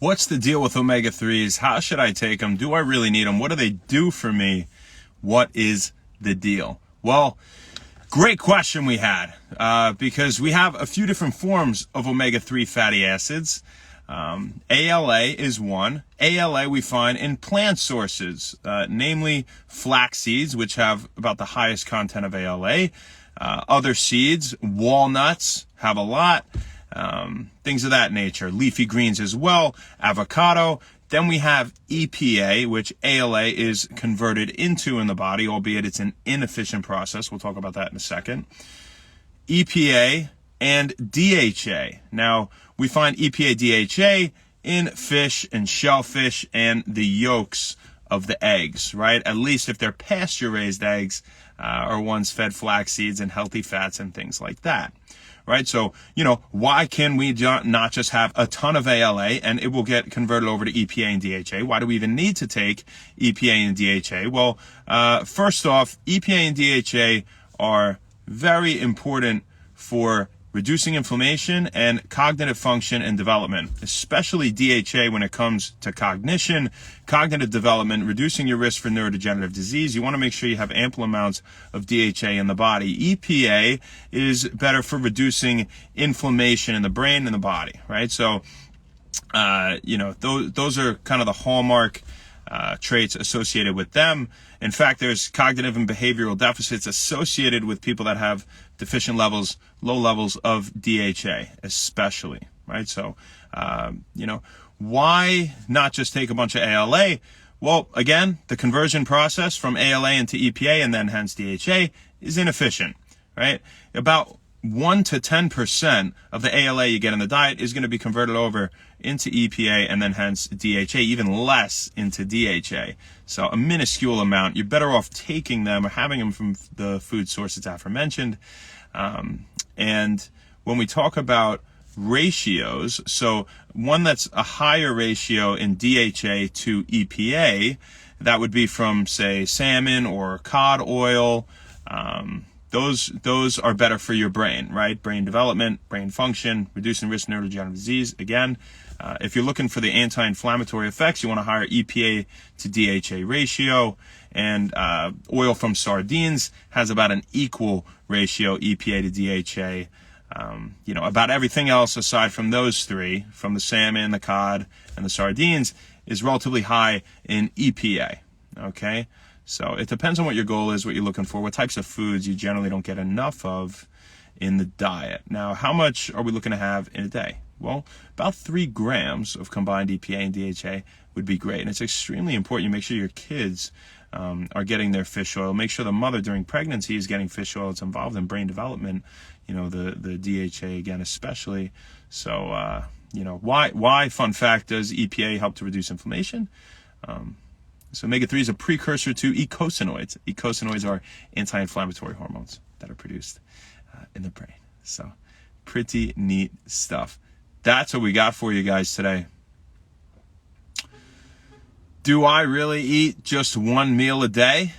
What's the deal with omega-3s? How should I take them? Do I really need them? What do they do for me? What is the deal? Well, great question we had because we have a few different forms of omega-3 fatty acids. ALA is one. ALA we find in plant sources, namely flax seeds, which have about the highest content of ALA. Other seeds, walnuts, have a lot. Things of that nature. Leafy greens as well, avocado. Then we have EPA, which ALA is converted into in the body, albeit it's an inefficient process. We'll talk about that in a second. EPA and DHA. Now, we find EPA, DHA in fish and shellfish and the yolks of the eggs, right? At least if they're pasture-raised eggs or ones fed flax seeds and healthy fats and things like that. Right? So, why can we not just have a ton of ALA and it will get converted over to EPA and DHA? Why do we even need to take EPA and DHA? Well, first off, EPA and DHA are very important for reducing inflammation and cognitive function and development, especially DHA when it comes to cognition, cognitive development, reducing your risk for neurodegenerative disease. You want to make sure you have ample amounts of DHA in the body. EPA is better for reducing inflammation in the brain and the body, right? So, those are kind of the hallmark traits associated with them. In fact, there's cognitive and behavioral deficits associated with people that have deficient levels, low levels of DHA, especially, right? So, why not just take a bunch of ALA? Well, again, the conversion process from ALA into EPA and then hence DHA is inefficient, right? About 1 to 10% of the ALA you get in the diet is going to be converted over into EPA and then hence DHA, even less into DHA. So a minuscule amount. You're better off taking them or having them from the food sources aforementioned. And when we talk about ratios, so one that's a higher ratio in DHA to EPA, that would be from, say, salmon or cod oil. Those are better for your brain, right? Brain development, brain function, reducing risk of neurodegenerative disease. Again, if you're looking for the anti-inflammatory effects, you want a higher EPA to DHA ratio. And oil from sardines has about an equal ratio, EPA to DHA. About everything else aside from those three, from the salmon, the cod, and the sardines, is relatively high in EPA, okay? So it depends on what your goal is, what you're looking for, what types of foods you generally don't get enough of in the diet. Now, how much are we looking to have in a day? Well, about 3 grams of combined EPA and DHA would be great. And it's extremely important you make sure your kids are getting their fish oil. Make sure the mother during pregnancy is getting fish oil. It's involved in brain development, the DHA again especially. So, why, fun fact, does EPA help to reduce inflammation? So omega-3 is a precursor to eicosanoids. Eicosanoids are anti-inflammatory hormones that are produced in the brain. So pretty neat stuff. That's what we got for you guys today. Do I really eat just one meal a day?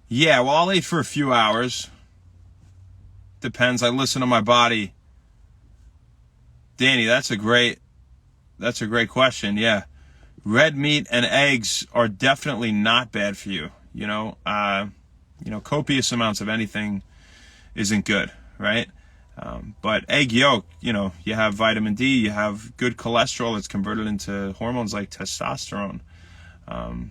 Yeah, well, I'll eat for a few hours. Depends. I listen to my body. Danny, that's a great question. Yeah. Red meat and eggs are definitely not bad for you. Copious amounts of anything isn't good, right? But egg yolk, you have vitamin D, you have good cholesterol that's converted into hormones like testosterone.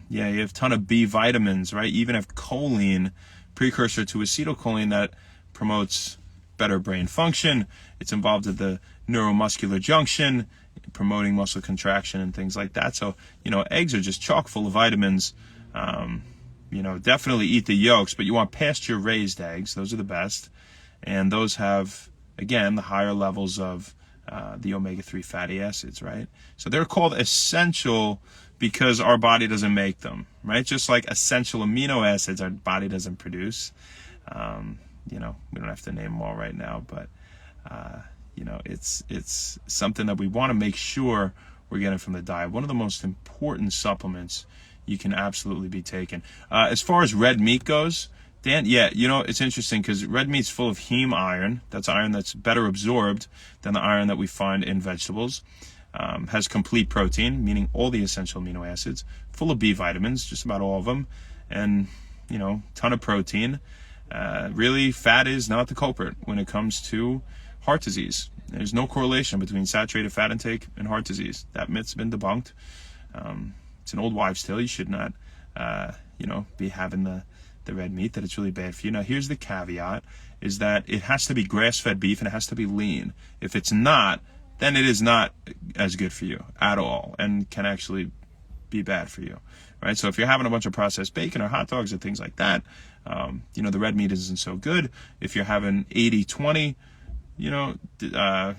You have a ton of B vitamins, right? You even have choline, precursor to acetylcholine, that promotes better brain function. It's involved at the neuromuscular junction, promoting muscle contraction and things like that. So, eggs are just chock full of vitamins. Definitely eat the yolks, but you want pasture-raised eggs. Those are the best. And those have, again, the higher levels of the omega-3 fatty acids, right? So they're called essential because our body doesn't make them, right? Just like essential amino acids our body doesn't produce. We don't have to name them all right now, but it's something that we want to make sure we're getting from the diet. One of the most important supplements you can absolutely be taking. As far as red meat goes, Dan, it's interesting because red meat's full of heme iron. That's iron that's better absorbed than the iron that we find in vegetables. has complete protein, meaning all the essential amino acids, full of B vitamins, just about all of them, and, ton of protein. Really, fat is not the culprit when it comes to heart disease. There's no correlation between saturated fat intake and heart disease. That myth's been debunked. It's an old wives' tale. You should not, be having the red meat, that it's really bad for you. Now, here's the caveat, is that it has to be grass-fed beef and it has to be lean. If it's not, then it is not as good for you at all and can actually be bad for you, right? So if you're having a bunch of processed bacon or hot dogs and things like that, the red meat isn't so good. If you're having 80-20,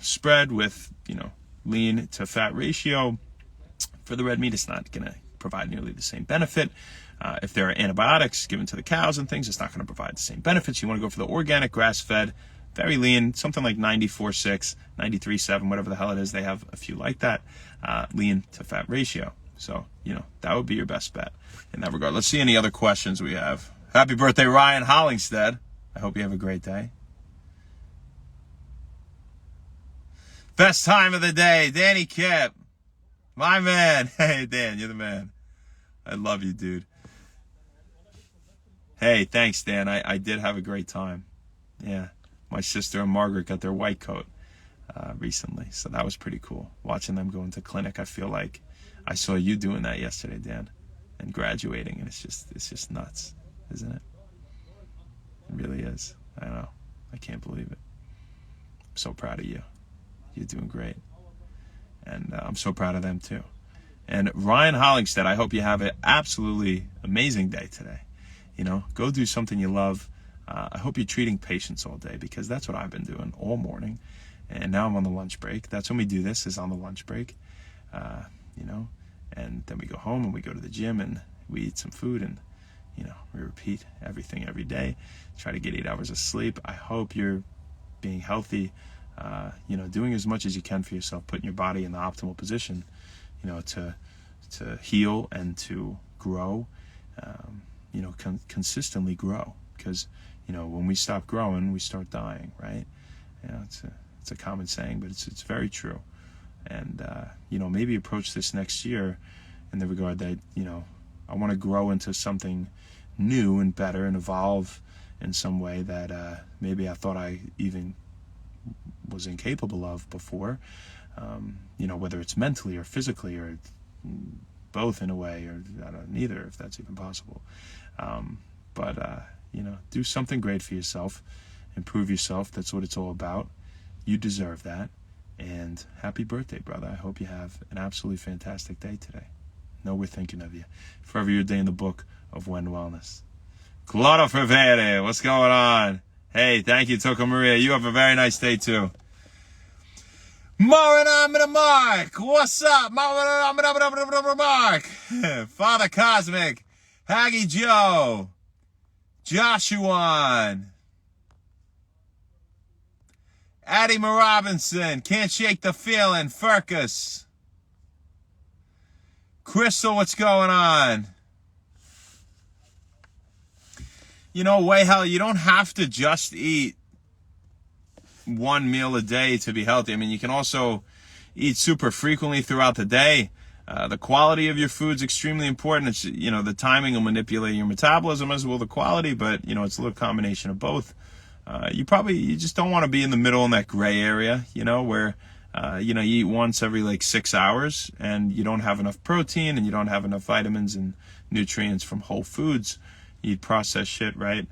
spread with, lean to fat ratio, for the red meat, it's not going to provide nearly the same benefit. If there are antibiotics given to the cows and things, it's not going to provide the same benefits. You want to go for the organic, grass-fed, very lean, something like 94.6, 93.7, whatever the hell it is. They have a few like that, lean to fat ratio. So, that would be your best bet in that regard. Let's see any other questions we have. Happy birthday, Ryan Hollingsted. I hope you have a great day. Best time of the day, Danny Kipp. My man. Hey, Dan, you're the man. I love you, dude. Hey, thanks, Dan. I did have a great time. Yeah. My sister and Margaret got their white coat recently, so that was pretty cool. Watching them go into clinic, I feel like I saw you doing that yesterday, Dan, and graduating, and it's just nuts, isn't it? It really is. I know. I can't believe it. I'm so proud of you. You're doing great. And I'm so proud of them too. And Ryan Hollingsted, I hope you have an absolutely amazing day today. Go do something you love. I hope you're treating patients all day, because that's what I've been doing all morning. And now I'm on the lunch break. That's when we do this, is on the lunch break. And then we go home and we go to the gym and we eat some food and, we repeat everything every day. Try to get 8 hours of sleep. I hope you're being healthy, doing as much as you can for yourself, putting your body in the optimal position, to heal and to grow, consistently grow. Because, when we stop growing, we start dying, right? It's a common saying, but it's very true. And, maybe approach this next year in the regard that, I want to grow into something new and better and evolve in some way that maybe I thought I even was incapable of before, whether it's mentally or physically or both in a way, or I don't know, neither, if that's even possible. But do something great for yourself, improve yourself. That's what it's all about. You deserve that. And happy birthday, brother. I hope you have an absolutely fantastic day today. Know we're thinking of you. Forever your day in the book of When Wellness. Claudio Fervere, what's going on? Hey, thank you, Toca Maria. You have a very nice day, too. Mark, what's up? Mark. Father Cosmic, Haggy Joe, Joshua, Addie Robinson, Can't Shake the Feeling, Furcus. Crystal, what's going on? Wayhell, you don't have to just eat one meal a day to be healthy. I mean, you can also eat super frequently throughout the day. The quality of your food is extremely important. It's, the timing will manipulate your metabolism as well the quality, but, it's a little combination of both. You just don't want to be in the middle in that gray area, where, you eat once every 6 hours and you don't have enough protein and you don't have enough vitamins and nutrients from whole foods. You eat processed shit, right?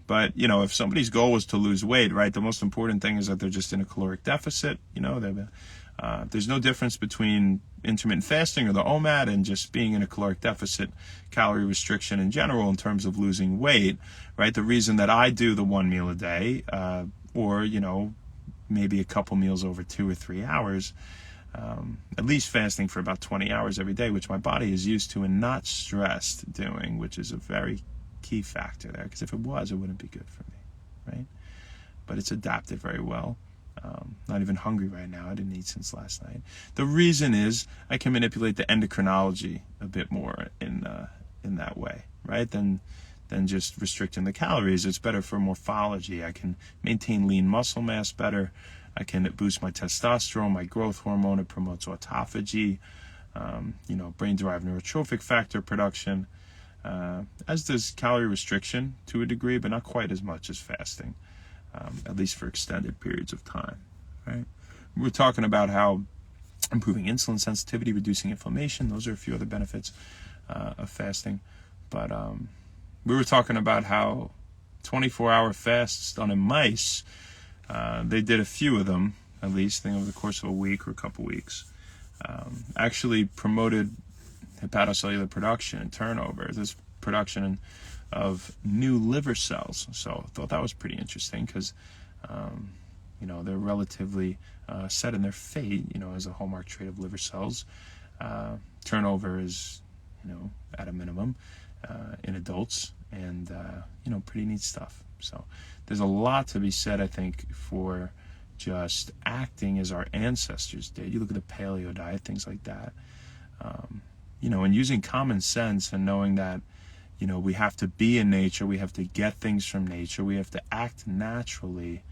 But, if somebody's goal was to lose weight, right, the most important thing is that they're just in a caloric deficit. There's no difference between intermittent fasting or the OMAD and just being in a caloric deficit, calorie restriction in general in terms of losing weight, right? The reason that I do the one meal a day, or, maybe a couple meals over 2 or 3 hours, at least fasting for about 20 hours every day, which my body is used to and not stressed doing, which is a very key factor there, because if it was, it wouldn't be good for me, right? But it's adapted very well. Not even hungry right now. I didn't eat since last night. The reason is I can manipulate the endocrinology a bit more in that way, right? Than just restricting the calories. It's better for morphology. I can maintain lean muscle mass better. I can boost my testosterone, my growth hormone. It promotes autophagy, brain-derived neurotrophic factor production, as does calorie restriction to a degree, but not quite as much as fasting, at least for extended periods of time, right? We're talking about how improving insulin sensitivity, reducing inflammation, those are a few other benefits of fasting. But we were talking about how 24-hour fasts done in mice, they did a few of them, at least, over the course of a week or a couple weeks, actually promoted hepatocellular production and turnover, this production of new liver cells. So I thought that was pretty interesting because, they're relatively set in their fate, as a hallmark trait of liver cells. Turnover is, at a minimum in adults, and, pretty neat stuff. So there's a lot to be said, I think, for just acting as our ancestors did. You look at the paleo diet, things like that. And using common sense and knowing that, we have to be in nature, we have to get things from nature, we have to act naturally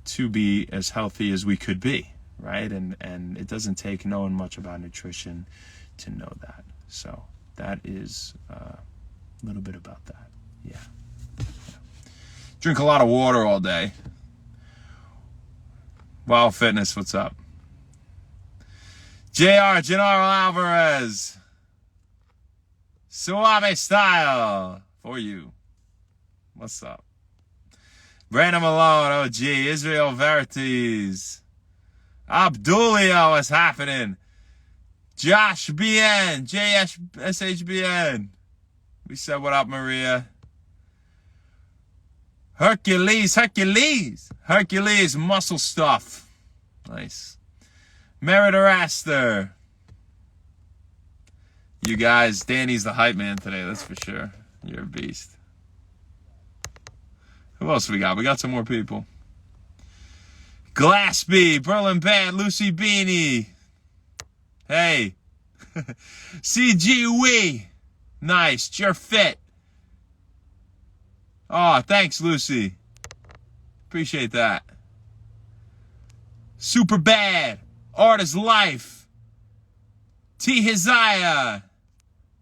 to be as healthy as we could be, right? And it doesn't take knowing much about nutrition to know that. So that is a little bit about that. Yeah. Drink a lot of water all day. Wow Fitness, what's up? Gennaro Alvarez. Suave style for you. What's up? Brandon Malone, OG. Israel Verities. Abdulio, what's happening? Josh BN. JSHBN. We said what up, Maria. Hercules, muscle stuff. Nice. Merritt Araster. You guys, Danny's the hype man today, that's for sure. You're a beast. Who else we got? We got some more people. Glassby, Berlin Bad, Lucy Beanie. Hey. CG Wee. Nice, you're fit. Oh, thanks, Lucy. Appreciate that. Super Bad. Art is Life. T. Hiziah.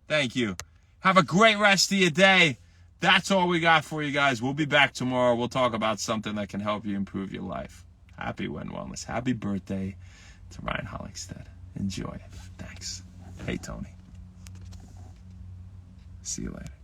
Thank you. Have a great rest of your day. That's all we got for you guys. We'll be back tomorrow. We'll talk about something that can help you improve your life. Happy When Wellness. Happy birthday to Ryan Hollingsted. Enjoy. Thanks. Hey, Tony. See you later.